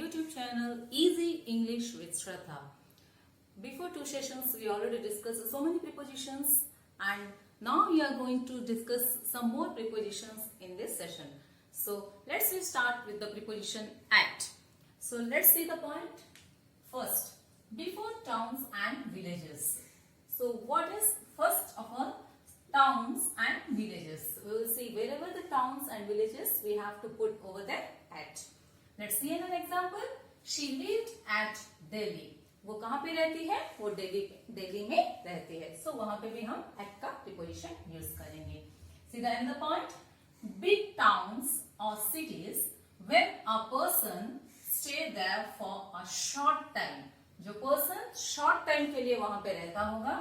YouTube channel Easy English with Shraddha. Before two sessions we already discussed so many prepositions and now we are going to discuss some more prepositions in this session. So let's start with the preposition at. So let's see the point. First, before towns and villages. So what is first of all? Towns and villages. We will see wherever the towns and villages we have to put over there at. Let's see an example. She lived at Delhi. वो कहाँ पे रहती है? वो दिल्ली में रहती है. So वहाँ पे भी हम at का preposition use करेंगे. See the end point. Big towns or cities when a person stay there for a short time. जो person short time के लिए वहाँ पे रहता होगा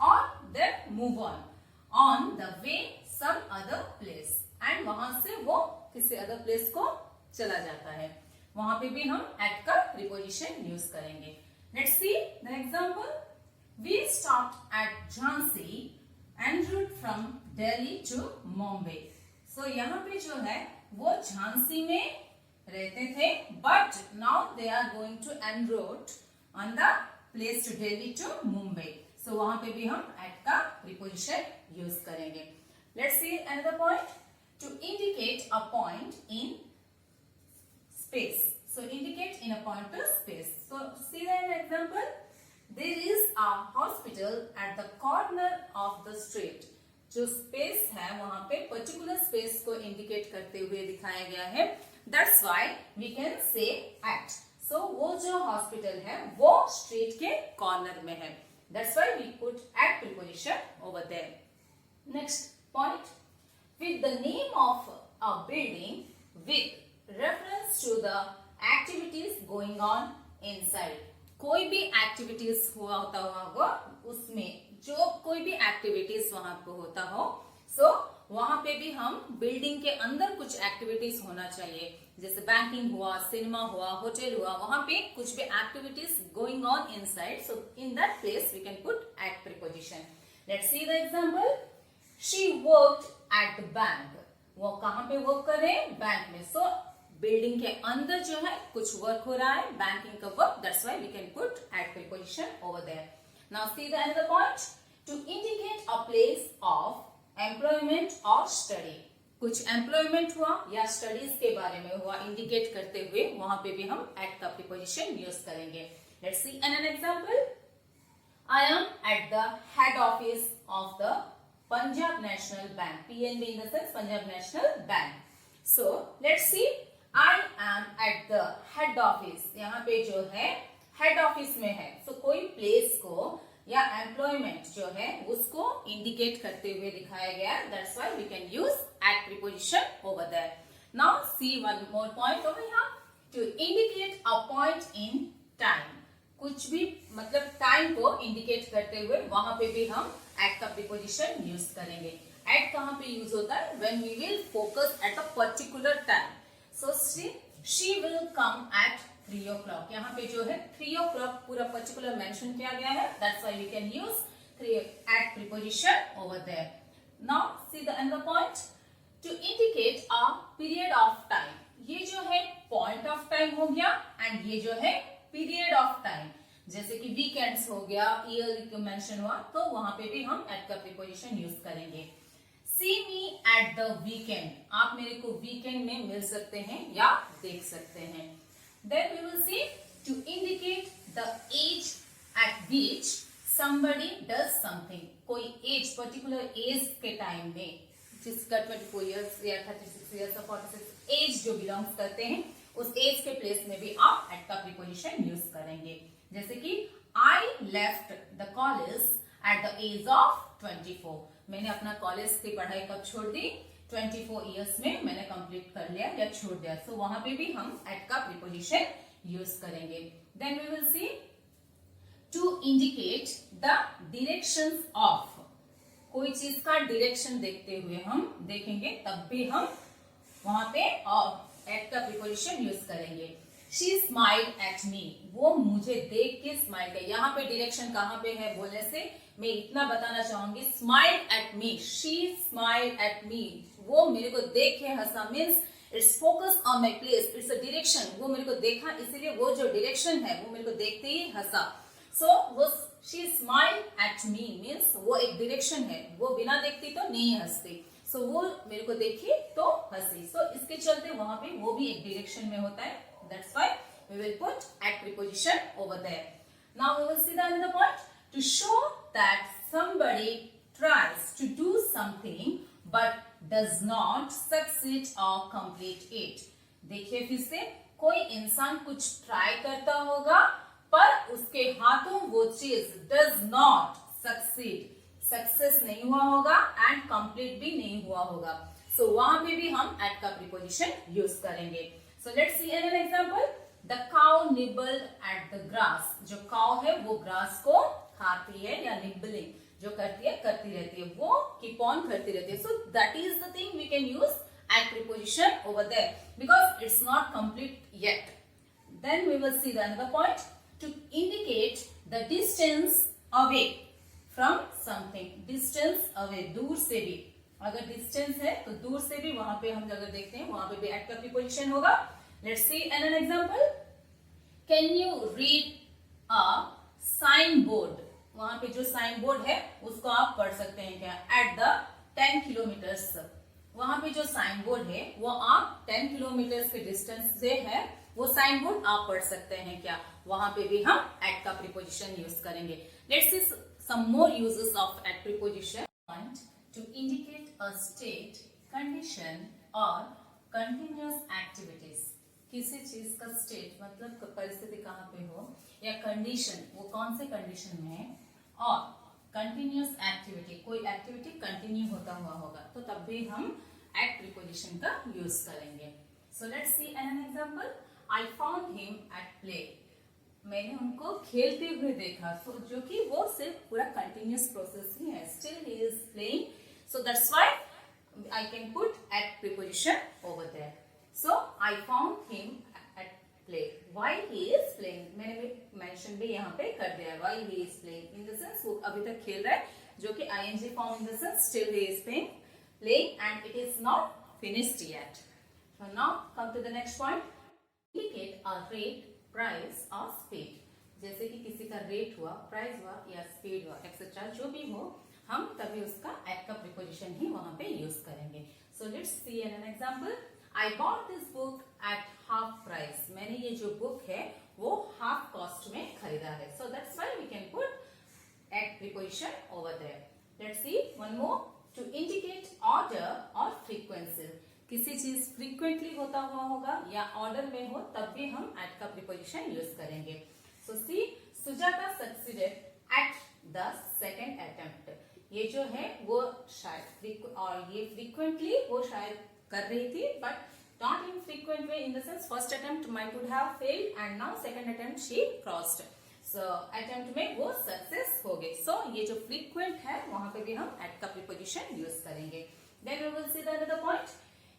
और then move on the way some other place and वहाँ से वो किसी other place को चला जाता है. वहाँ पे भी हम at का preposition use करेंगे. Let's see the example. We stopped at Jhansi en route from Delhi to Mumbai. So यहाँ पे जो है वो झांसी में रहते थे, but now they are going to en route on the place to Delhi to Mumbai. So वहाँ पे भी हम at का preposition use करेंगे. Let's see another point. To indicate a point in space. So indicate in a pointer space. So see an example. There is a hospital at the corner of the street. जो space है वहाँ पे particular space को indicate करते हुए दिखाया गया है. That's why we can say at. So वो जो hospital है वो street के corner में है. That's why we put at preposition over there. Next point. With the name of a building with reference to the activities going on inside. कोई भी activities हुआ होता होगा उसमें जो कोई भी activities वहां पे होता हो, so वहां पे भी हम building के अंदर कुछ activities होना चाहिए. जैसे banking हुआ, cinema हुआ, hotel हुआ, वहां पे कुछ भी activities going on inside. So in that place we can put at preposition. Let's see the example. She worked at the bank. वो कहाँ पे work कर रहे हैं? बैंक में. So बिल्डिंग के अंदर जो है कुछ वर्क हो रहा है, बैंकिंग का work. That's why we can put at preposition over there. Now see the another point. To indicate a place of employment or study. कुछ employment हुआ या studies के बारे में हुआ indicate करते हुए वहां पे भी हम at का preposition use करेंगे. Let's see another example. I am at the head office of the Punjab National Bank. PNB in the sense Punjab National Bank. So let's see. I am at the head office. यहाँ पे जो है head office में है. So कोई place को या employment जो है उसको indicate करते हुए दिखाया गया. That's why we can use at preposition over there. Now see one more point over here. To indicate a point in time. कुछ भी मतलब time को indicate करते हुए वहां पे भी हम at का preposition use करेंगे. At कहाँ पे use होता है? When we will focus at a particular time. So she will come at 3 o'clock. यहाँ पे जो है 3 o'clock पूरा particular mention किया गया है. That's why we can use 3 at preposition over there. Now see the another point. To indicate a period of time. ये जो है point of time हो गया and ये जो है period of time. जैसे कि weekends हो गया, yearly का mention हुआ तो वहां पे भी हम at का preposition use करेंगे. See me at the weekend. आप मेरे को weekend में मिल सकते हैं या देख सकते हैं. Then we will see to indicate the age at which somebody does something. कोई age particular age के time में जिसका 24 years या 36 years या 46 age जो belongs करते हैं उस age के place में भी आप at का preposition use करेंगे. जैसे कि I left the college at the age of 24. मैंने अपना कॉलेज की पढ़ाई कब छोड़ दी? 24 इयर्स में मैंने कंप्लीट कर लिया या छोड़ दिया. सो वहां पे भी हम एट का प्रीपोजिशन यूज करेंगे. Then we will see to indicate the directions of. कोई चीज का डायरेक्शन देखते हुए हम देखेंगे तब भी हम वहां पे एट का प्रीपोजिशन यूज करेंगे. She smiled at me. वो मुझे देख के स्माइल कर. यहाँ पे डायरेक्शन कहाँ पे है बोलने से मैं इतना बताना चाहूंगी. Smiled at me. She smiled at me. वो मेरे को देख के हंसा means it's focus on my place, it's a direction, वो मेरे को देखा इसलिए वो जो डायरेक्शन है वो मेरे को देखते ही हंसा. सो वो she smile at me means वो एक डायरेक्शन है, वो बिना देखती तो नहीं हंसती. सो वो मेरे को देखी तो हंसी. सो इसके चलते वहां पे वो भी एक डायरेक्शन में होता है. That's why we will put at preposition over there. Now we will see the another point. To show that somebody tries to do something but does not succeed or complete it. देखिए फिर से, कोई इंसान कुछ try करता होगा पर उसके हाथों वो चीज does not succeed, सक्सेस नहीं हुआ होगा एंड कंप्लीट भी नहीं हुआ होगा. सो वहां पे भी हम एट का प्रीपोजिशन यूज करेंगे. So let's see an example. The cow nibbled at the grass. जो काउ है वो ग्रास को खाती है या निबलिंग जो करती रहती है, वो कीप ऑन करती रहती है. So that is the thing we can use at preposition over there because it's not complete yet. Then we will see the another point. To indicate the distance away from something. Distance away, दूर से भी, अगर distance है तो दूर से भी वहां पे हम अगर देखते हैं वहां पे भी एट का प्रीपोजिशन होगा. Let's see an example. Can you read a sign board. वहां पे जो साइन बोर्ड है उसको आप पढ़ सकते हैं क्या? At the 10 kilometres. वहां पे जो साइन बोर्ड है वो आप 10 किलोमीटर्स के डिस्टेंस से है, वो साइन बोर्ड आप पढ़ सकते हैं क्या? वहां पे भी हम एट का प्रीपोजिशन यूज करेंगे. Let's C some more uses of at preposition. Point to indicate a state, condition or continuous activities. किसी चीज का स्टेट मतलब परिस्थिति कहाँ पे हो, या कंडीशन वो कौन से कंडीशन में है, और कंटिन्यूस एक्टिविटी कोई एक्टिविटी कंटिन्यू होता हुआ होगा तो तब भी हम एट प्रीपोजिशन का यूज करेंगे. So let's see an example. I found him at play. मैंने उनको खेलते हुए देखा. so, जो कि वो सिर्फ पूरा कंटिन्यूस प्रोसेस ही है. Still he is playing. So that's why I can put at preposition over there. So I found him at play. Why he is playing, मैंने मेंशन भी यहाँ पे कर दिया. Why he is playing in the sense वो अभी तक खेल रहा है, जो कि ING form in the sense still he is playing and it is not finished yet. So now come to the next point. Indicate a rate, price और speed. जैसे कि किसी का रेट हुआ, प्राइस हुआ या स्पीड हुआ एक्सेट्रा जो भी हो, हम तभी उसका एट का प्रीपोजिशन ही वहां पे यूज करेंगे. So let's see an example. I bought this book at half price. मैंने ये जो बुक है वो हाफ कॉस्ट में खरीदा है. So that's why we can put at preposition over there. Let's see one more. To indicate order और frequency. किसी चीज फ्रीक्वेंटली होता हुआ होगा या ऑर्डर में हो तब भी हम एट का प्रीपोजिशन यूज करेंगे. So see Sujata succeeded at the second attempt. ये जो है वो शायद और ये फ्रीक्वेंटली वो शायद कर रही थी but not in frequent way in the sense first attempt might would have failed and now second attempt she crossed. So attempt में वो सक्सेस हो गए. सो ये जो फ्रीक्वेंट है वहां पे भी हम एट का प्रीपोजिशन यूज करेंगे. Then we will see the another point.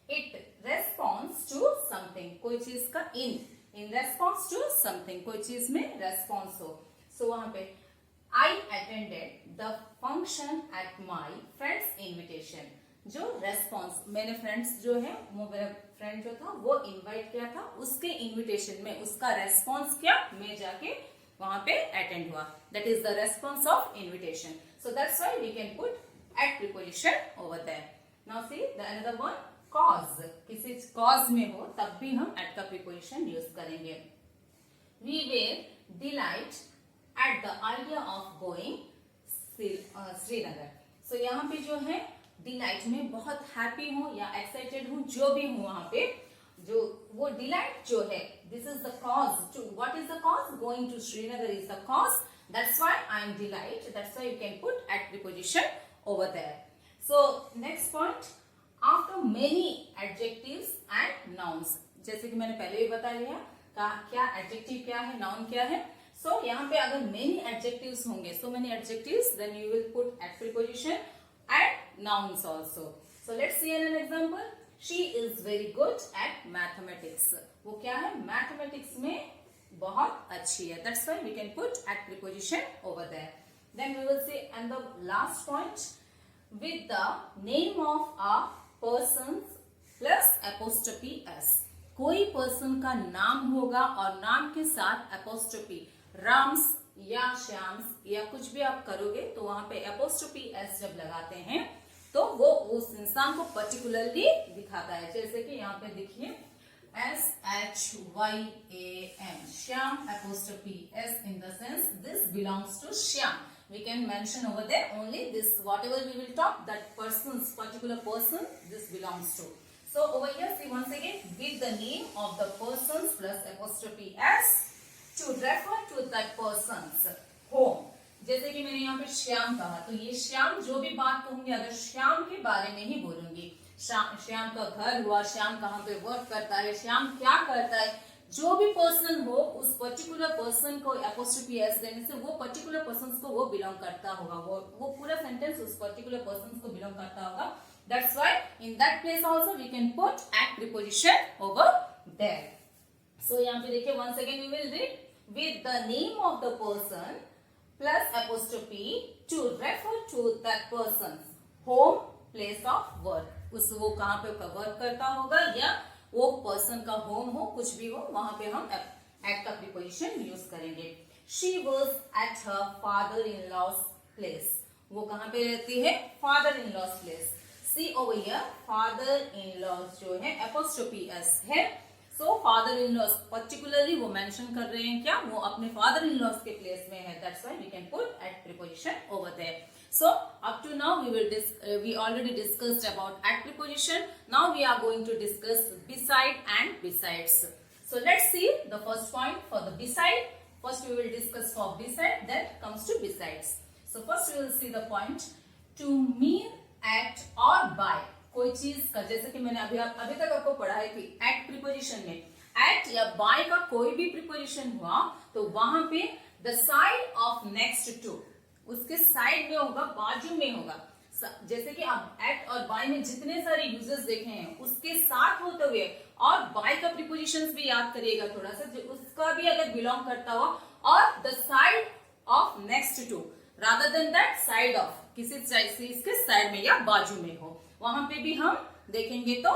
It responds to something. कोई चीज का in response to something, कोई चीज में response हो. So वहां पे I attended the function at my friend's invitation. जो response मैंने friends जो है वो मेरा friend जो था वो invite किया था, उसके invitation में उसका response क्या, मैं जाके वहां पे attend हुआ. That is the response of invitation. So that's why we can put at preposition over there. Now see the another one. Cause. किसी कॉज में हो तब भी हम एट का प्रीपोजिशन यूज करेंगे. We were delight at the idea of going Srinagar. So यहाँ पे जो है डिलाइट में बहुत हैप्पी हूँ या एक्साइटेड हूँ, जो भी हूँ वहां पे जो वो डिलाइट जो है, this is the cause. To what is the cause? Going to Srinagar is the cause. That's why I am delight. That's why you can put at preposition over there. So next point. After many adjectives and nouns. जैसे कि मैंने पहले भी बता लिया क्या adjective क्या है, नाउन क्या है. सो यहाँ पे अगर मेनी एडजेक्टिव्स होंगे, so many adjectives, then you will put at preposition and nouns also. So let's see an example. She is very good at mathematics. वो क्या है? मैथमेटिक्स में बहुत अच्छी है. That's why we can put at preposition over there. Then we will see and the last point. With the name of a person's plus apostrophe s. कोई person का नाम होगा और नाम के साथ एपोस्ट्रोफी, राम्स या श्याम्स या कुछ भी आप करोगे तो वहां पे एपोस्ट्रोफी एस जब लगाते हैं तो वो उस इंसान को पर्टिकुलरली दिखाता है। जैसे कि यहाँ पे देखिए SHYAM, Shyam apostrophe S in the sense this belongs to Shyam. We can mention over there only this, whatever we will talk, that person's particular person this belongs to. So over here see once again with the name of the persons plus apostrophe S to refer to that person's home. जैसे कि मैंने यहाँ पे श्याम कहा तो ये श्याम जो भी बात कहूंगी अगर श्याम के बारे में ही बोलूंगी, श्याम का घर हुआ, श्याम कहाँ पे वर्क करता है, श्याम क्या करता है, जो भी पर्सन हो उस पर्टिकुलर पर्सन को एपोस्ट्रोफी एस देने से वो पर्टिकुलर पर्सन को वो बिलोंग करता होगा, वो पूरा सेंटेंस उस पर्टिकुलर पर्सन को बिलोंग करता होगा। That's why in that place also we can put at preposition over there. So यहाँ पे देखिए once again we will read with the name of the person plus apostrophe to refer to that person's home, place of work. उस वो कहाँ पे work करता होगा या वो पर्सन का होम हो, कुछ भी हो, वहां पे हम एट का प्रीपोजिशन यूज करेंगे। She was at her father-in-law's place. वो कहाँ पे रहती है? Father-in-law's place. See over here, father-in-law जो है apostrophe s है। So father in laws particularly वो मेंशन कर रहे हैं क्या, वो अपने फादर इन लॉस के प्लेस में है, that's why we can put at preposition over there. So up to now we already discussed about at preposition. Now we are going to discuss beside and besides. So let's see the first point for the beside. First we will discuss for beside, then comes to besides. So first we will see the point to mean at or by. कोई चीज का, जैसे कि मैंने अभी तक आपको पढ़ाई थी एट प्रीपोजिशन में, एट या बाय का कोई भी प्रीपोजिशन हुआ तो वहां पे the side of next to, उसके साइड में होगा, बाजू में होगा। जैसे कि आप एट और बाय में जितने सारे यूजेस देखे हैं उसके साथ होते हुए और बाय का प्रीपोजिशंस भी याद करिएगा थोड़ा सा, जो उसका भी अगर बिलोंग करता हुआ और the side of next to rather than that side of, किसी चीज के साइड में या बाजू में हो, वहां पे भी हम देखेंगे तो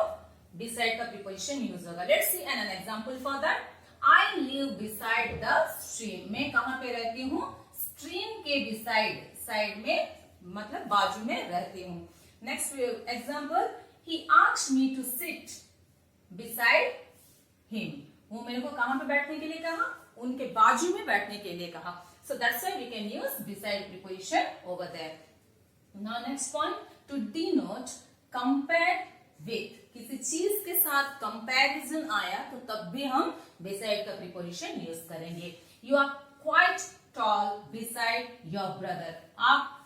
beside का प्रीपोजिशन यूज होगा। Let's see an example for that. I live beside the stream. मैं कहां पे रहती हूँ? स्ट्रीम के बिसाइड, साइड में मतलब बाजू में रहती हूँ। Next example, he asked me to sit beside him. वो मेरे को कहां पे बैठने के लिए कहा? उनके बाजू में बैठने के लिए कहा। So that's why we can use beside preposition over there. Now next point, to denote compare with, किसी चीज के साथ कंपैरिजन आया तो तब भी हम beside का प्रीपोजिशन यूज करेंगे। You are quite tall beside your brother. आप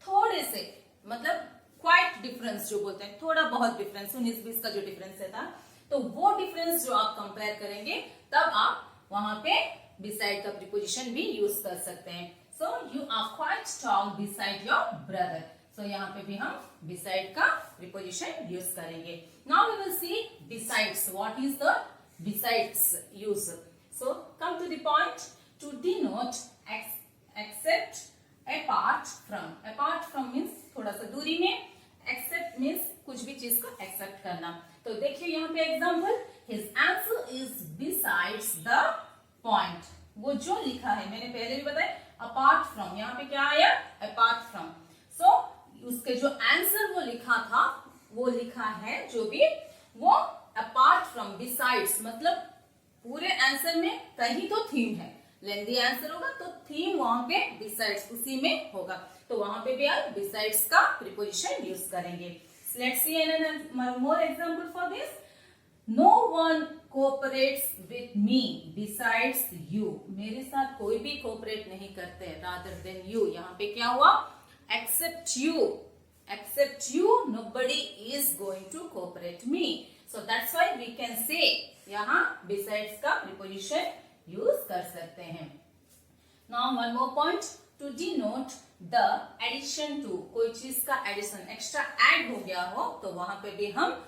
थोड़े से, मतलब quite डिफरेंस जो बोलते हैं, थोड़ा बहुत डिफरेंस, 19-20 का जो डिफरेंस है था, तो वो डिफरेंस जो आप कंपेयर करेंगे तब आप वहां पे beside का प्रीपोजिशन भी यूज कर सकते हैं। So you are quite tall beside your brother. So यहाँ पे भी हम beside का preposition यूज करेंगे। Now we will see besides. What is the besides use? So come to the point, to denote except, apart from. Apart from means थोड़ा सा दूरी में, except means कुछ भी चीज को accept करना। तो देखिए यहाँ पे example, his answer is besides the point. वो जो लिखा है मैंने पहले भी बताया, apart from, यहाँ पे क्या आया? apart from. So उसके जो आंसर वो लिखा था, वो लिखा है जो भी, वो अपार्ट फ्रॉम, बिसाइड्स, मतलब पूरे आंसर में कहीं तो थीम है, लेंदी आंसर होगा तो थीम वहां पे बिसाइड्स उसी में होगा, तो वहां पे भी आप बिसाइड्स का प्रीपोजिशन यूज करेंगे। Let's see an more example for this. No one cooperates with me besides you. मेरे साथ कोई भी कोऑपरेट नहीं करते रादर देन यू। यहाँ पे क्या हुआ? Except you, nobody is going to cooperate me. So that's why we can say यहाँ besides का preposition use कर सकते हैं। Now one more point, to denote the addition to, कोई चीज का addition, extra add हो गया हो तो वहां पे भी हम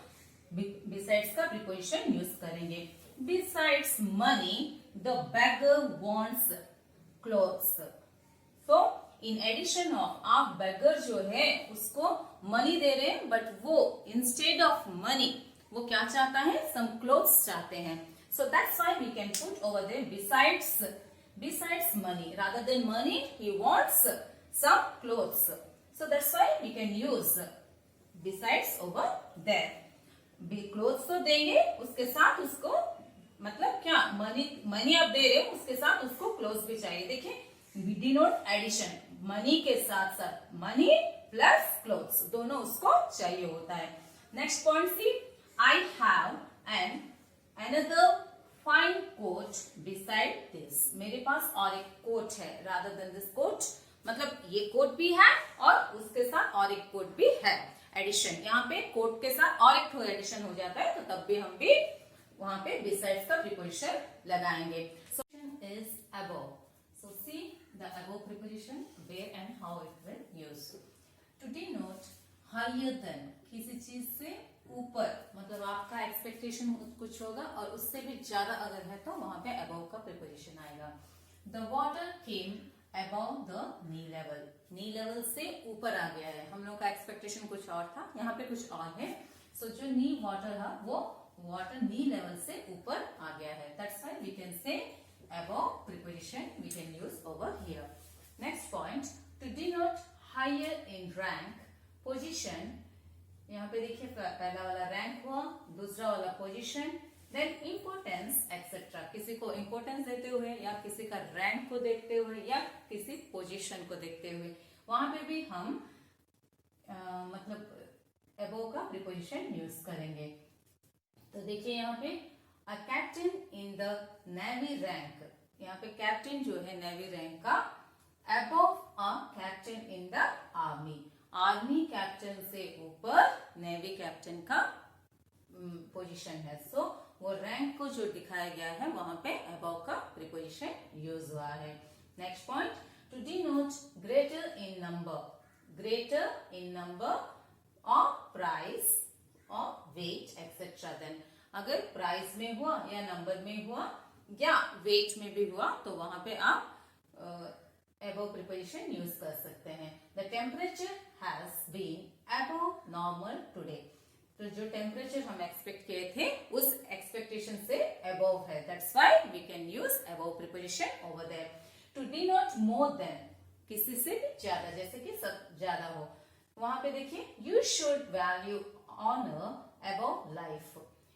besides का preposition use करेंगे। Besides money, the beggar wants clothes. So in addition of, आप beggar जो है उसको मनी दे रहे हैं, बट वो इंस्टेड ऑफ मनी वो क्या चाहता है, some clothes चाहते हैं. So that's why we can put over there besides money. Rather than money, he wants some clothes. So that's why we can use besides over there. Clothes तो देंगे, उसके साथ उसको मतलब क्या मनी आप दे रहे हो, उसके साथ उसको क्लोथ्स भी चाहिए. देखिए डिनोट एडिशन, मनी के साथ साथ मनी प्लस क्लोथ्स दोनों उसको चाहिए होता है. Next point C, I have an another fine coat beside this. मेरे पास और एक कोट है, रादर देन दिस कोट, मतलब ये कोट भी है और उसके साथ और एक कोट भी है. एडिशन, यहाँ पे कोट के साथ और एक एडिशन हो जाता है, तो तब भी हम भी वहां पे बिसाइड्स का प्रीपोजिशन लगाएंगे. So is above. So see the above preposition, where and how it will use. To denote higher than, किसी चीज से ऊपर, मतलब आपका एक्सपेक्टेशन कुछ होगा और उससे भी ज्यादा अगर है तो वहां पे अबव का प्रीपोजिशन आएगा. The water came above the knee level. knee level से ऊपर आ गया है. हम लोग का एक्सपेक्टेशन कुछ और था, यहाँ पे कुछ और है. सो जो नी वाटर है वो वाटर नी लेवल से ऊपर आ गया है. That's why we can say above preposition we can use over here. Next point, to denote higher in rank, position. यहाँ पे देखिए पहला वाला रैंक हुआ, दूसरा वाला पोजीशन, देन इम्पोर्टेंस एक्सेट्रा. किसी को इम्पोर्टेंस देते हुए या किसी का रैंक को देखते हुए या किसी पोजीशन को देखते हुए, वहां पे भी हम मतलब अबव का प्रीपोजिशन यूज करेंगे. तो देखिए यहाँ पे a captain in the navy rank. यहाँ पे कैप्टन जो है नेवी रैंक का above a captain in the army. Army captain से ऊपर नेवी कैप्टन का पोजीशन है. सो वो रैंक को जो दिखाया गया है वहां पे अबव का प्रीपोजिशन यूज हुआ है. Next point, to denote greater in number. Greater in number और प्राइस और वेट एक्सेट्रा. देन अगर प्राइस में हुआ या नंबर में हुआ या वेट में भी हुआ तो वहां पे आप above preposition यूज कर सकते हैं. The temperature has been above normal today. तो जो टेम्परेचर हम एक्सपेक्ट किए थे उस एक्सपेक्टेशन से above है. That's why we can use above preposition over there. To denote more than, किसी से भी ज्यादा, जैसे कि सब ज्यादा हो, वहां पे देखिए you should value honor above life.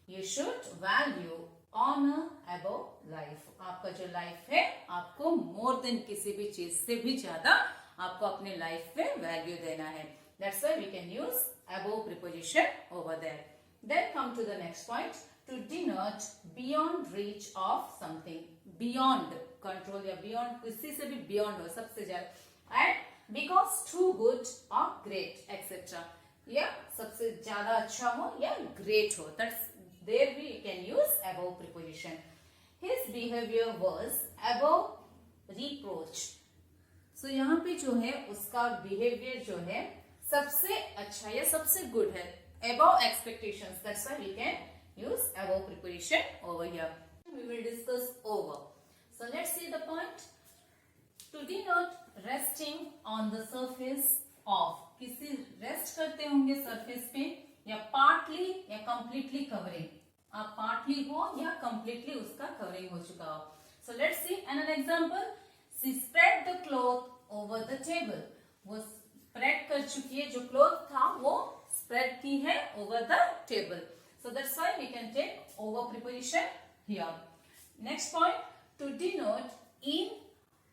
You should value honor above life. आपका जो लाइफ है आपको मोर देन किसी भी चीज से भी ज्यादा आपको अपने लाइफ पे वैल्यू देना है. That's why we can use above preposition over there. Then come to the next point, to denote beyond reach of something. Beyond control या beyond, किसी से भी beyond हो, सबसे ज्यादा, and because too good or great etc. या सबसे ज्यादा अच्छा हो या great हो, that's there we can use above preposition. His behavior was above reproach. So यहाँ पे जो है उसका behavior जो है सबसे अच्छा या सबसे गुड है, above expectations. That's why we can use above preposition over here. We will discuss over. So let's see the point. To denote resting on the surface of, किसी रेस्ट करते होंगे सरफेस पे, या पार्टली या completely covering. आप partly हो या completely उसका कवरिंग हो चुका हो. So let's see another example. She spread the cloth over the table. वो स्प्रेड कर चुकी है, जो क्लॉथ था वो स्प्रेड की है over the table. So that's why we can take over preposition here. Next point, to denote in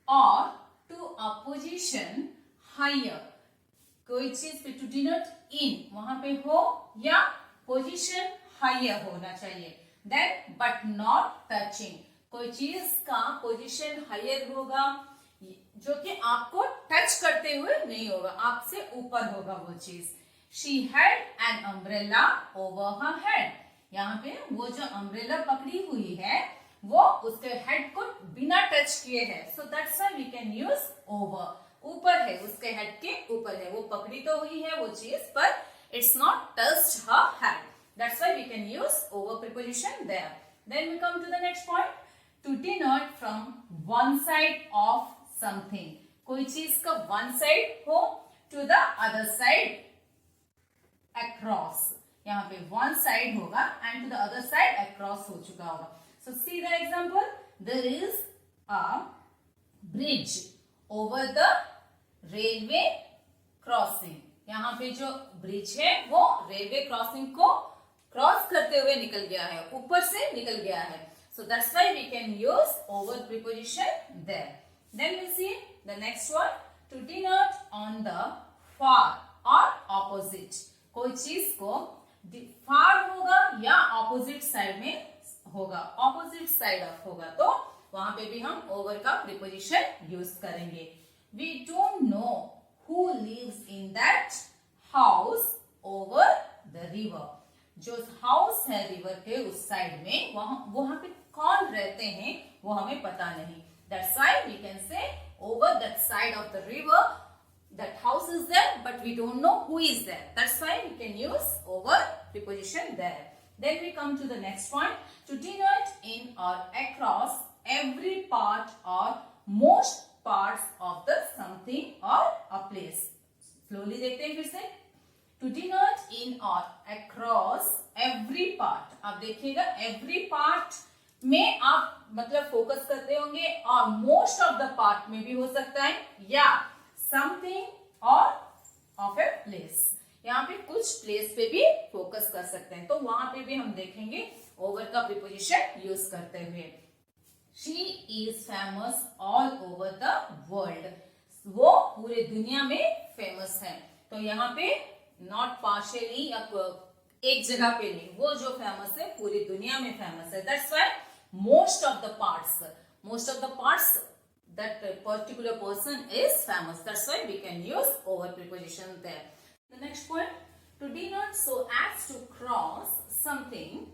or to a position higher. कोई चीज पे टू डिनोट इन वहां पे हो या पोजीशन हायर होना चाहिए. देन बट नॉट टचिंग, कोई चीज का पोजीशन हायर होगा जो कि आपको टच करते हुए नहीं होगा, आपसे ऊपर होगा वो चीज. She had an umbrella over her head. यहाँ पे वो जो अम्ब्रेला पकड़ी हुई है वो उसके हेड को बिना टच किए है. So that's why we can use over. ऊपर है, उसके हेड के ऊपर है, वो पकड़ी तो हुई है वो चीज पर it's not touched her head. That's why we can use over preposition there. Then we come to the next point, to denote from one side of something. कोई चीज का one side हो to the other side across. यहाँ पे one side होगा and to the other side across हो चुका होगा. So see the example. There is a bridge over the railway crossing. यहाँ पे जो ब्रिज है वो रेलवे क्रॉसिंग को क्रॉस करते हुए निकल गया है, ऊपर से निकल गया है. So that's why we can use over preposition there. Then we see the next one, to denote on the far or opposite. कोई चीज को far होगा या opposite side में होगा, opposite side of होगा, तो वहां पे भी हम over का preposition use करेंगे. We don't know who lives in that house over the river. जो हाउस है रिवर के उस साइड में, वहां पे कौन रहते हैं वो हमें पता नहीं. That's why we can say over that side of the river that house is there, but we don't know who is there. That's why we can use over preposition there. Then we come to the next point, to denote in or across every part or most parts of the something or a place. Slowly देखते हैं फिर से. To denote in or across every part. आप देखिएगा every part में आप मतलब focus करते होंगे, और most of the part में भी हो सकता है, या something or of a place. यहाँ पे कुछ place पे भी फोकस कर सकते हैं, तो वहां पे भी हम देखेंगे over का preposition यूज करते हुए. She is famous all over the world. वो पूरे दुनिया में फेमस है. तो यहाँ पे नॉट पार्शियली या एक जगह पे नहीं, वो जो फेमस है पूरी दुनिया में फेमस है. That's why most of the parts that particular person is famous. That's why we can use over preposition there. The next point, to denote so as to cross something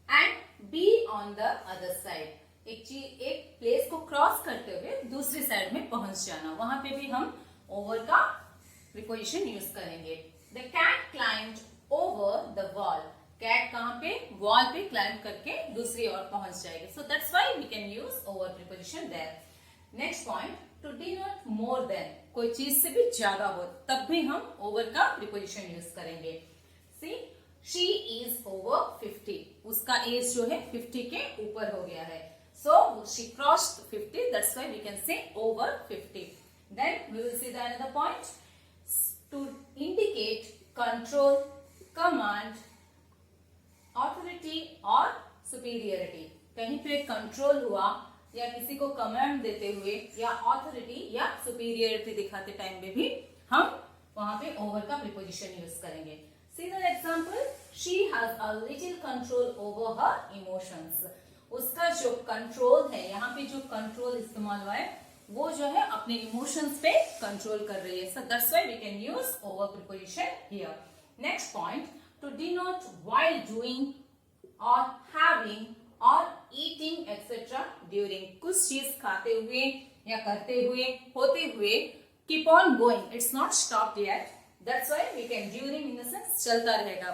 and be on the other side. एक place को cross करते हुए दूसरी side में पहुंच जाना, वहां पे भी हम over का preposition यूज करेंगे. The cat climbed over the wall. Cat कहाँ पे? Wall पे climb करके दूसरी ओर पहुंच जाएगी. So that's why we can use over preposition there. Next point, to denote more than. कोई चीज से भी ज्यादा हो तब भी हम over का preposition यूज करेंगे. See, she is over 50. उसका एज जो है 50 के ऊपर हो गया है. So she crossed 50. That's why we can say over 50. Then we will see the another point. To indicate control, command, authority or superiority. कहीं पे कंट्रोल हुआ या किसी को कमांड देते हुए या ऑथोरिटी या सुपीरियरिटी दिखाते टाइम में भी हम वहां पे ओवर का प्रीपोजिशन यूज करेंगे. See the example. She has a little control over her emotions. उसका जो कंट्रोल है, यहाँ पे जो कंट्रोल इस्तेमाल हुआ है वो जो है अपने इमोशंस पे कंट्रोल कर रही है. So that's why we can use over preposition here. Next point, to denote while doing or having or eating etc. during. कुछ चीज खाते हुए या करते हुए होते हुए, keep on going. It's not stopped yet. That's why we can during in the sense चलता रहेगा,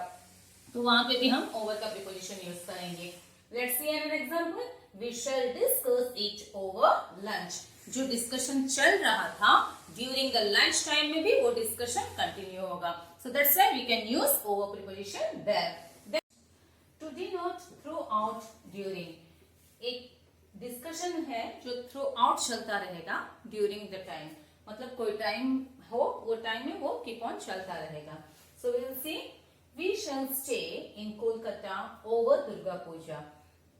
तो वहां पे भी हम over का preposition यूज करेंगे. Let's see an example. We shall discuss it over lunch. जो डिस्कशन चल रहा था ड्यूरिंग द लंच टाइम में भी वो डिस्कशन कंटिन्यू होगा. So that's why we can use over preposition there. To denote throughout during. एक discussion है जो थ्रू आउट चलता रहेगा ड्यूरिंग द टाइम, मतलब कोई टाइम हो वो टाइम में वो कीप ऑन चलता रहेगा. So we will see, we shall stay in Kolkata over Durga Puja.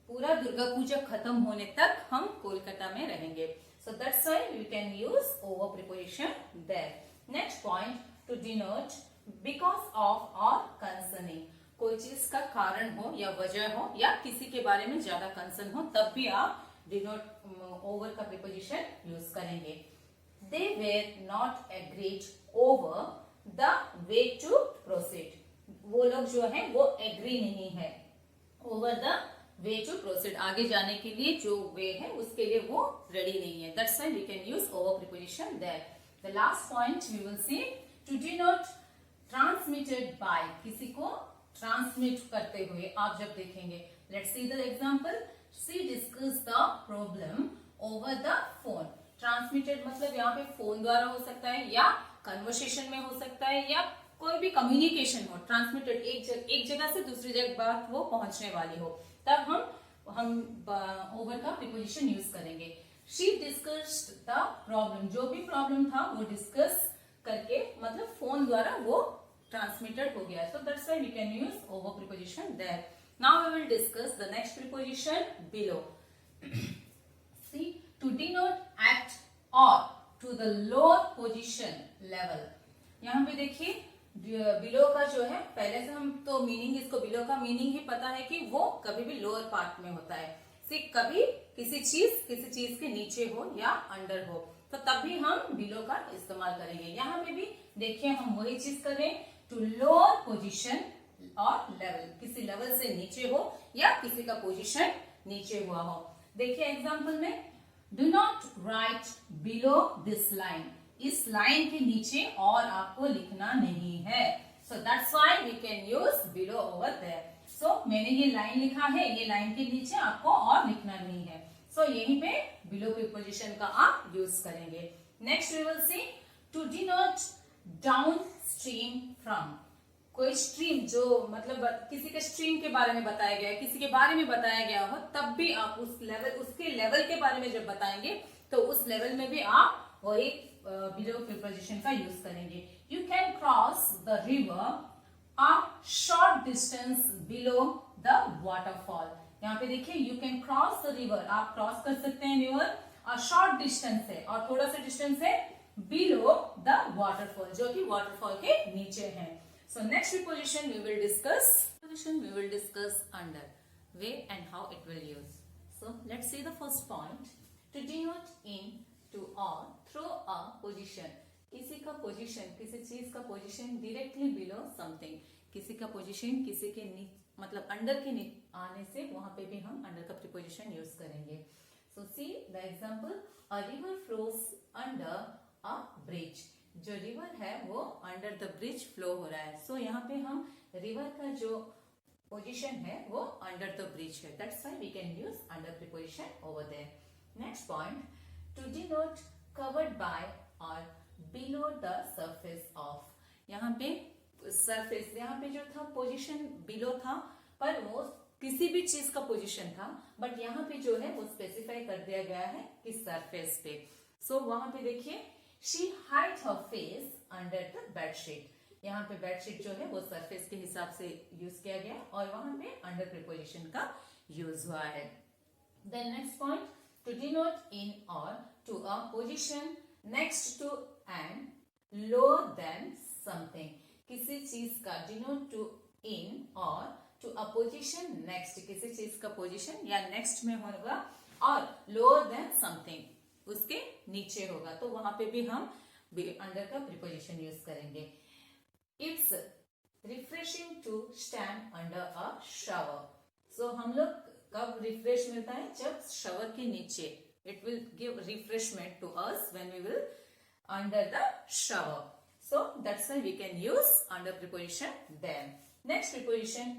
पूरा दुर्गा पूजा खत्म होने तक हम कोलकाता में रहेंगे. So that's why we can use over preposition there. Next point, to denote because of or concerning. कोई चीज का कारण हो या वजह हो या किसी के बारे में ज्यादा कंसर्न हो तब भी आप denote over का preposition यूज करेंगे. They were not agreed over the way to proceed. वो लोग जो है वो agree नहीं है over the way to proceed. आगे जाने के लिए जो वे है उसके लिए वो रेडी नहीं है. That's why we can use over preposition there. The last point we will see, to denote transmitted by. किसी को transmit करते हुए आप जब देखेंगे. Let's see the example. She discussed the problem over the phone. Transmitted मतलब यहाँ पे फोन द्वारा हो सकता है या कन्वर्सेशन में हो सकता है या कोई भी कम्युनिकेशन हो, ट्रांसमिटेड एक जगह से दूसरी जगह बात वो पहुंचने वाली हो, तब हम ओवर का प्रीपोजिशन यूज करेंगे। शी डिस्कस्ड द प्रॉब्लम, जो भी प्रॉब्लम था वो डिस्कस करके मतलब फोन द्वारा वो ट्रांसमिटेड हो गया, so that's why we can use over preposition there. Now we will discuss the next preposition below. See, to denote at or to the lower position level. यहाँ पे देखिए बिलो का जो है, पहले से हम तो मीनिंग, इसको बिलो का मीनिंग ही पता है कि वो कभी भी लोअर पार्ट में होता है। सी, कभी किसी चीज के नीचे हो या अंडर हो, तो तब भी हम बिलो का इस्तेमाल करेंगे। यहाँ पे भी देखिए हम वही चीज करें, टू लोअर पोजीशन और लेवल, किसी लेवल से नीचे हो या किसी का पोजीशन नीचे हुआ हो। देखिए एग्जांपल में, do not write below this line, इस लाइन के नीचे और आपको लिखना नहीं है, so that's why we can use below over there. सो मैंने ये लाइन लिखा है, ये लाइन के नीचे आपको और लिखना नहीं है, सो यहीं पे बिलो प्रीपोजिशन का आप यूज करेंगे। Next we will see, to denote downstream from, कोई स्ट्रीम जो मतलब किसी के स्ट्रीम के बारे में बताया गया है, किसी के बारे में बताया गया हो, तब भी आप उस लेवल, उसके लेवल के बारे में जब बताएंगे तो उस लेवल में भी आप वही बिलो प्रीपोजिशन का यूज करेंगे। You can cross the river a short distance below the waterfall, यहाँ पे देखिए you can cross the river, आप क्रॉस कर सकते हैं रिवर अ शॉर्ट डिस्टेंस है, और थोड़ा सा डिस्टेंस है बिलो द वाटरफॉल, जो कि वाटरफॉल के नीचे है। So next preposition we will discuss under, way and how it will use. So let's see the first point, to denote in, to or through a position, किसी का position, किसी चीज का पोजीशन डायरेक्टली बिलो समथिंग, किसी का position किसी के मतलब अंडर के आने से वहां पे भी हम अंडर का प्रीपोजिशन यूज करेंगे। So see the example, a river flows under a bridge, जो रिवर है वो अंडर द ब्रिज फ्लो हो रहा है, सो यहाँ पे हम रिवर का जो पोजीशन है वो अंडर द ब्रिज है, that's why we can use under preposition over there. Next point, to denote covered by और बिलो द सरफेस ऑफ, यहाँ पे सरफेस, यहाँ पे जो था पोजीशन बिलो था, पर वो किसी भी चीज का पोजीशन था, बट यहाँ पे जो है वो स्पेसिफाई कर दिया गया है कि सरफेस पे। सो वहां पे देखिए, she hide her face under the bedsheet, यहाँ पे बेडशीट जो है वो सरफेस के हिसाब से यूज किया गया और वहां पे अंडर प्रीपोजिशन का यूज हुआ है। Then next point, to denote in or to a position next to and lower than something, किसी चीज का denote to in or to a position next, किसी चीज का पोजीशन या नेक्स्ट में होगा और लोअर देन समथिंग उसके नीचे होगा, तो वहां पे भी हम अंडर का प्रीपोजिशन यूज करेंगे। It's refreshing to stand under a shower, so हम लोग कब रिफ्रेश मिलता है, जब शावर के नीचे, it will give refreshment to us when we will under the shower, so that's why we can use under preposition there. Next preposition,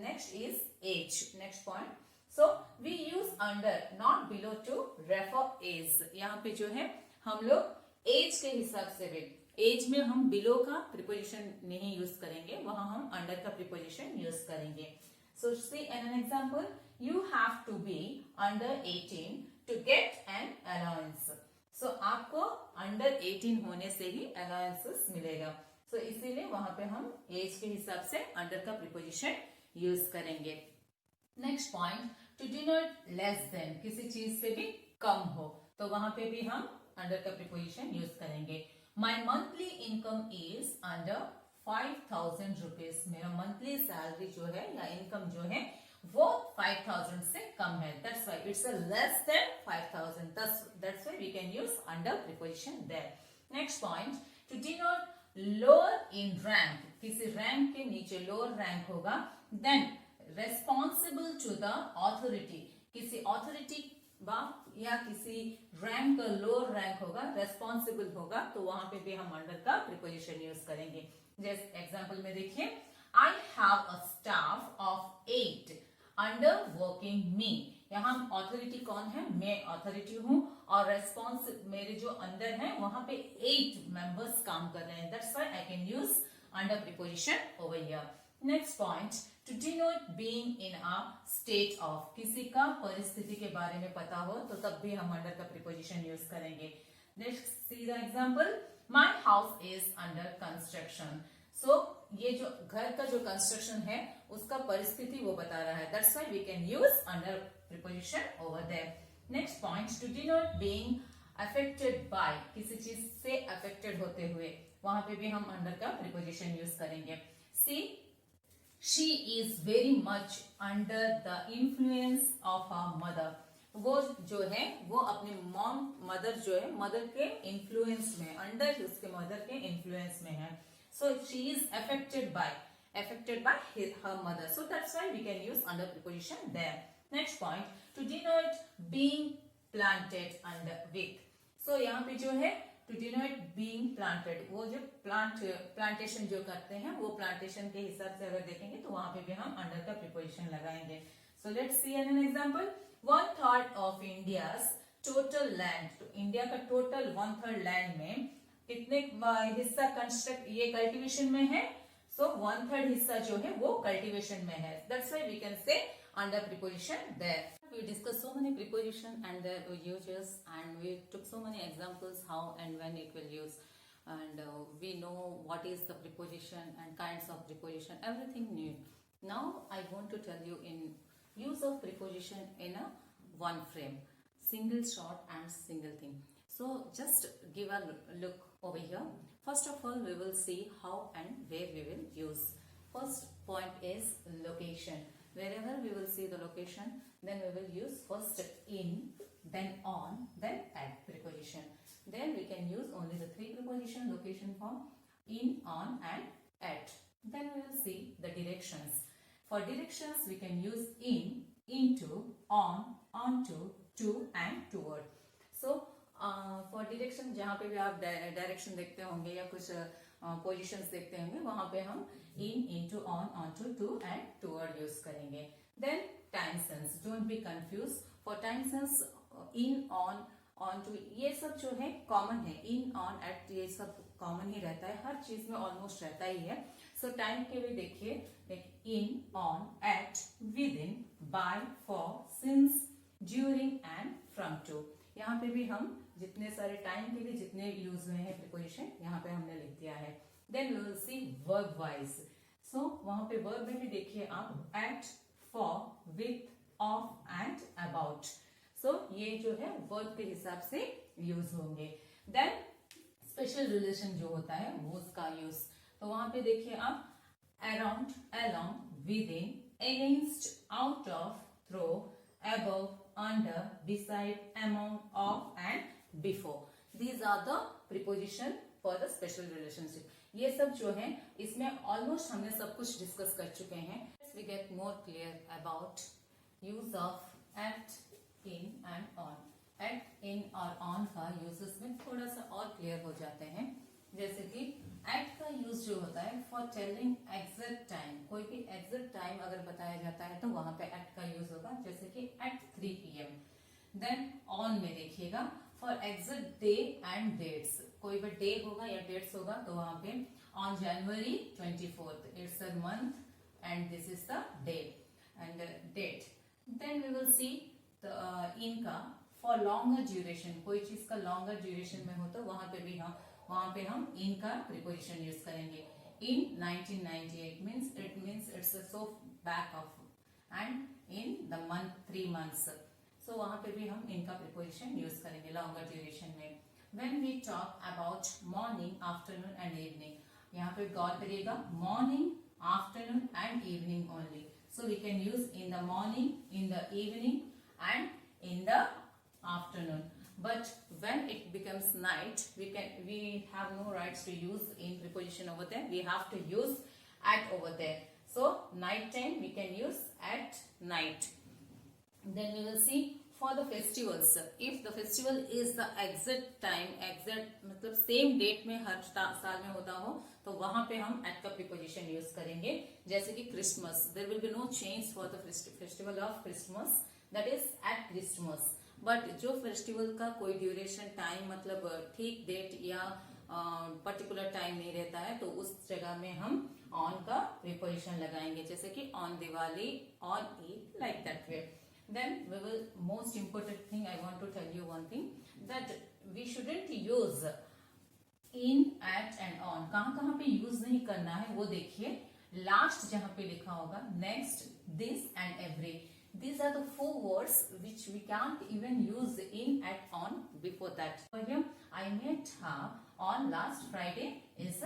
next is age, next point, so we use under not below to refer age, यहाँ पे जो है हम लोग as के हिसाब से भी, एज में हम बिलो का प्रीपोजिशन नहीं यूज करेंगे, वहां हम अंडर का प्रीपोजिशन यूज करेंगे। So see an example, you have to be under 18 to get an allowance, so आपको अंडर 18 होने से ही अलाउंसेस मिलेगा, सो इसीलिए वहां पे हम एज के हिसाब से अंडर का प्रीपोजिशन यूज करेंगे। Next point, to denote less than, किसी चीज से भी कम हो, तो वहां पे भी हम अंडर का प्रीपोजिशन यूज करेंगे। My monthly income is under 5000 rupees, मेरा मंथली सैलरी जो है या इनकम जो है वो 5000 से कम है, that's why it's a less than 5000, that's why we can use under preposition there. Next point, to denote lower in rank, किसी रैंक के नीचे लोअर रैंक होगा, then responsible to the authority, किसी ऑथोरिटी या किसी रैंक का lower rank होगा, responsible होगा, तो वहां पे भी हम अंडर का प्रीपोजिशन यूज करेंगे। जैसे एग्जांपल में देखिए, I have a staff of 8 under working me, यहाँ ऑथोरिटी कौन है, मैं ऑथोरिटी हूँ, और रेस्पॉन्स मेरे जो अंडर है वहां पे 8 मेंबर्स काम कर रहे हैं, that's why I can use under preposition over here. Next point, to denote being in a state of. किसी का परिस्थिति के बारे में पता हो तो तब भी हम under का preposition use करेंगे. Let's see the example. My house is under construction. So ये जो घर का जो कंस्ट्रक्शन है उसका परिस्थिति वो बता रहा है. That's why we can use under preposition over there. Next point, to denote being affected by. किसी चीज से affected होते हुए वहां पे भी हम under का preposition use करेंगे. See, she is very much under the influence of her mother. वो जो है वो अपने मदर जो है मदर के इन्फ्लुएंस में, अंडर उसके मदर के इन्फ्लुएंस में है. So she is affected by her mother. So that's why we can use under preposition there. Next point, to denote being planted under with. So यहाँ पे जो है to denote being planted, वो जो plantation जो करते हैं वो plantation के हिसाब से अगर देखेंगे तो वहां पे भी हम under का preposition लगाएंगे. So let's see an example. 1/3 of India's total land. तो इंडिया का total 1/3 land में कितने हिस्सा कंस्ट्रक्ट ये कल्टीवेशन में है. So 1/3 हिस्सा जो है वो कल्टीवेशन में है. That's why we can say under preposition there. We discussed so many preposition and their uses, and we took so many examples how and when it will use, and we know what is the preposition and kinds of preposition, everything new. Now I want to tell you in use of preposition in a one frame, single short and single thing. So just give a look over here. First of all, we will see how and where we will use. First point is location. Wherever we will see the location, then we will use first in, then on, then at preposition. Then we can use only the three preposition location form, in, on and at. Then we will see the directions. For directions we can use in, into, on, onto, to and toward. So for direction जहाँ पे भी आप direction देखते होंगे या कुछ positions देखते होंगे वहां पे हम in, into, on, onto, to and toward use करेंगे. Then time sense, don't be confused. For time sense in, on, onto ये सब जो है common है. In, on, at ये सब common ही रहता है, हर चीज में almost रहता ही है. So time के भी देखिए in, on, at, within, by, for, since, during and from to. यहाँ पे भी हम जितने सारे टाइम के लिए जितने यूज हुए हैं प्रीपोजिशन यहाँ पे हमने लिख दिया है. Then we will see verb wise. So वहां पे वर्ब में भी देखिए आप at, for, with, of and about. So ये जो है वर्ब के हिसाब से यूज होंगे. देन स्पेशल रिलेशन जो होता है वो उसका यूज. तो वहां पे देखिए आप around, along, with in, against, out of, through, above, under, beside, among, of and before. These are the preposition for the special relationship. ये सब जो है इसमें almost हमने सब कुछ डिस्कस कर चुके हैं. We get more clear about use of at, in and on. At, in और on का uses में थोड़ा सा और क्लियर हो जाते हैं. जैसे कि at का यूज जो होता है फॉर टेलिंग एग्जैक्ट टाइम. कोई भी एग्जैक्ट टाइम अगर बताया जाता है तो वहां पे at का यूज होगा, जैसे कि at 3 PM. देन on में देखिएगा for exact day and dates. कोई भी डे होगा या डेट्स होगा तो वहां पे on January 24th it's a month and this is the day and date. Then we will see the in का फॉर लॉन्गर ड्यूरेशन. कोई चीज का लॉन्गर ड्यूरेशन में हो तो वहां पे हम in का preposition यूज करेंगे. In 1998 means it's so back of, and in the month 3 months. So वहां पे भी हम in का preposition यूज करेंगे longer duration में. When we talk about morning, afternoon and evening, यहाँ पे गौर करिएगा morning, afternoon and evening only. So we can use in the morning, in the evening and in the afternoon. But when it becomes night, we have no rights to use in preposition over there. We have to use at over there. So night time we can use at night. Then we will see for the festivals. If the festival is the exact time, exact मतलब same date में हर साल में होता हो तो वहां पे हम at का preposition use करेंगे. जैसे कि Christmas, there will be no change for the festival of Christmas, that is at Christmas. But जो फेस्टिवल का कोई ड्यूरेशन टाइम मतलब ठीक डेट या पर्टिकुलर टाइम नहीं रहता है, तो उस जगह में हम ऑन का प्रीपोजिशन लगाएंगे, जैसे कि on Diwali, on Eid, like that way. Then we will, most important thing I want to tell you one thing, that we shouldn't use in, at and on. कहाँ पे यूज नहीं करना है वो देखिए. लास्ट जहां पे लिखा होगा next, this and every, these are the four words which we can't even use in, at, on before that. For here I met her on last Friday is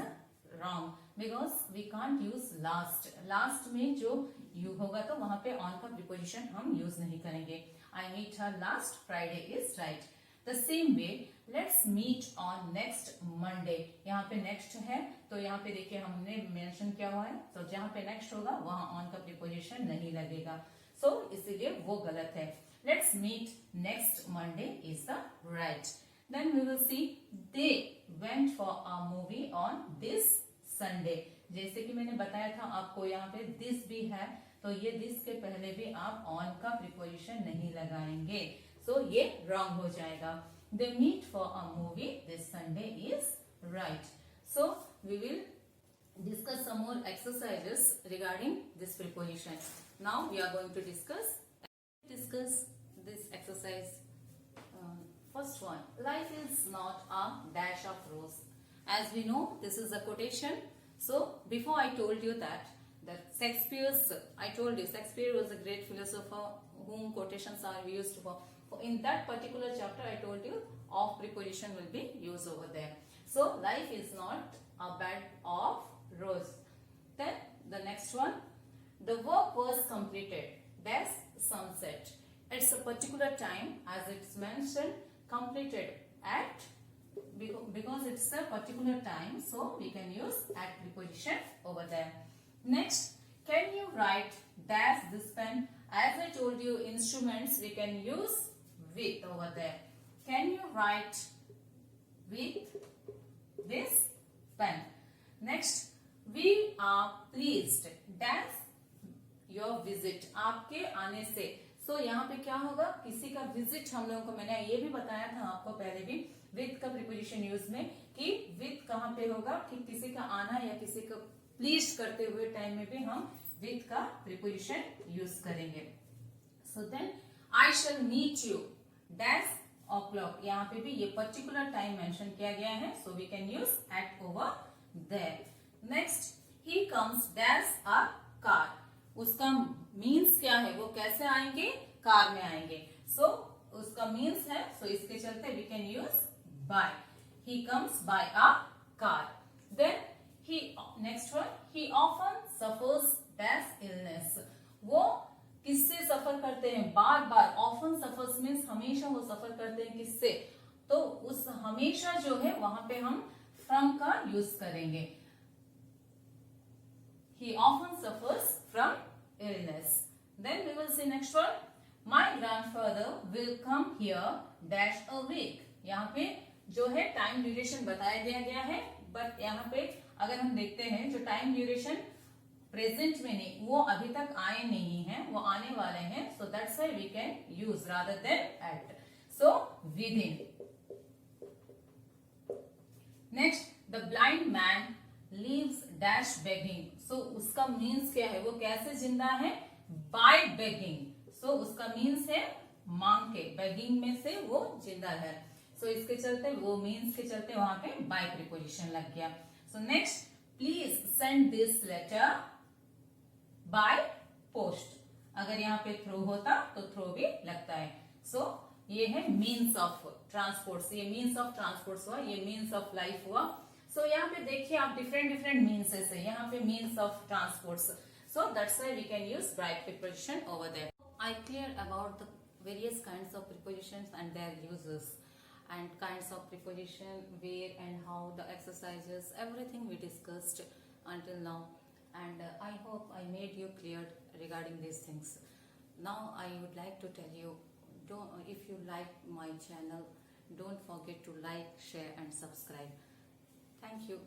wrong because we can't use last. Last में जो you होगा तो वहां पे on का preposition हम use नहीं करेंगे. I meet her last Friday is right. The same way, let's meet on next Monday. यहाँ पे next है तो यहाँ पे देखिए हमने मेंशन किया हुआ है, तो जहाँ पे next होगा वहां on का preposition नहीं लगेगा, so इसीलिए वो गलत है. Let's meet next Monday is the right. Then we will see they went for a movie on this Sunday. जैसे कि मैंने बताया था आपको यहाँ पे this भी है, तो ये this के पहले भी आप on का preposition नहीं लगाएंगे, so ये wrong हो जाएगा. They meet for a movie this Sunday is right. So we will discuss some more exercises regarding this preposition. Now we are going to discuss this exercise. First one, life is not a dash of rose. As we know, this is a quotation. So before I told you that Shakespeare was a great philosopher whom quotations are used for. In that particular chapter, I told you of preposition will be used over there. So life is not a bed of rose. Then the next one, the work was completed. That's sunset. It's a particular time, as it's mentioned, completed at, because it's a particular time, so we can use at preposition over there. Next, can you write dash this pen? As I told you, instruments we can use with over there. Can you write with this pen? Next, we are pleased dash your visit. आपके आने से. So यहाँ पे क्या होगा, किसी का visit हम लोगों को, मैंने ये भी बताया था आपको पहले भी with का preposition यूज में, कि with कहाँ पे होगा, कि किसी का आना या किसी को प्लीज करते हुए टाइम में भी हम with का preposition यूज करेंगे. So then I shall meet you dash o'clock. यहाँ पे भी ये पर्टिकुलर टाइम मेंशन किया गया है, so we can use at over there. Next, he comes dash a car. उसका मीन्स क्या है, वो कैसे आएंगे, कार में आएंगे. So उसका मीन्स है, so इसके चलते we can use by. He comes by a car. Then next one, he often suffers dash illness. वो किससे सफर करते हैं, बार बार. ऑफन सफर्स मीन्स हमेशा वो सफर करते हैं किससे, तो उस हमेशा जो है वहां पे हम फ्रॉम का यूज करेंगे. He often suffers from illness. Then we will see next one. My grandfather will come here dash a week. यहाँ पे जो है टाइम ड्यूरेशन बताया दिया गया है, बट यहाँ पे अगर हम देखते हैं जो टाइम ड्यूरेशन प्रेजेंट में नहीं, वो अभी तक आए नहीं हैं, वो आने वाले हैं, so that's why we can use rather than at. So within. Next, the blind man leaves dash begging. So उसका मीन्स क्या है, वो कैसे जिंदा है, by begging. So उसका मीन्स है मांग के, begging में से वो जिंदा है. So इसके चलते, वो मीन्स के चलते वहां पे by preposition लग गया. So next, please send this letter by post. अगर यहाँ पे थ्रो होता तो थ्रो भी लगता है. So ये है मीन्स ऑफ ट्रांसपोर्ट. ये मीन्स ऑफ ट्रांसपोर्ट हुआ, ये मीन्स ऑफ लाइफ हुआ. So यहाँ पे देखिए आप डिफरेंट मीन्स है. यहाँ पे means of transports, so that's why we can use by preposition over there. I cleared about the various kinds of prepositions and their uses, and kinds of preposition, where and how, the exercises, everything we discussed until now, and I hope I made you clear regarding these things. Now I would like to tell you, if you like my channel, don't forget to like, share and subscribe. Thank you.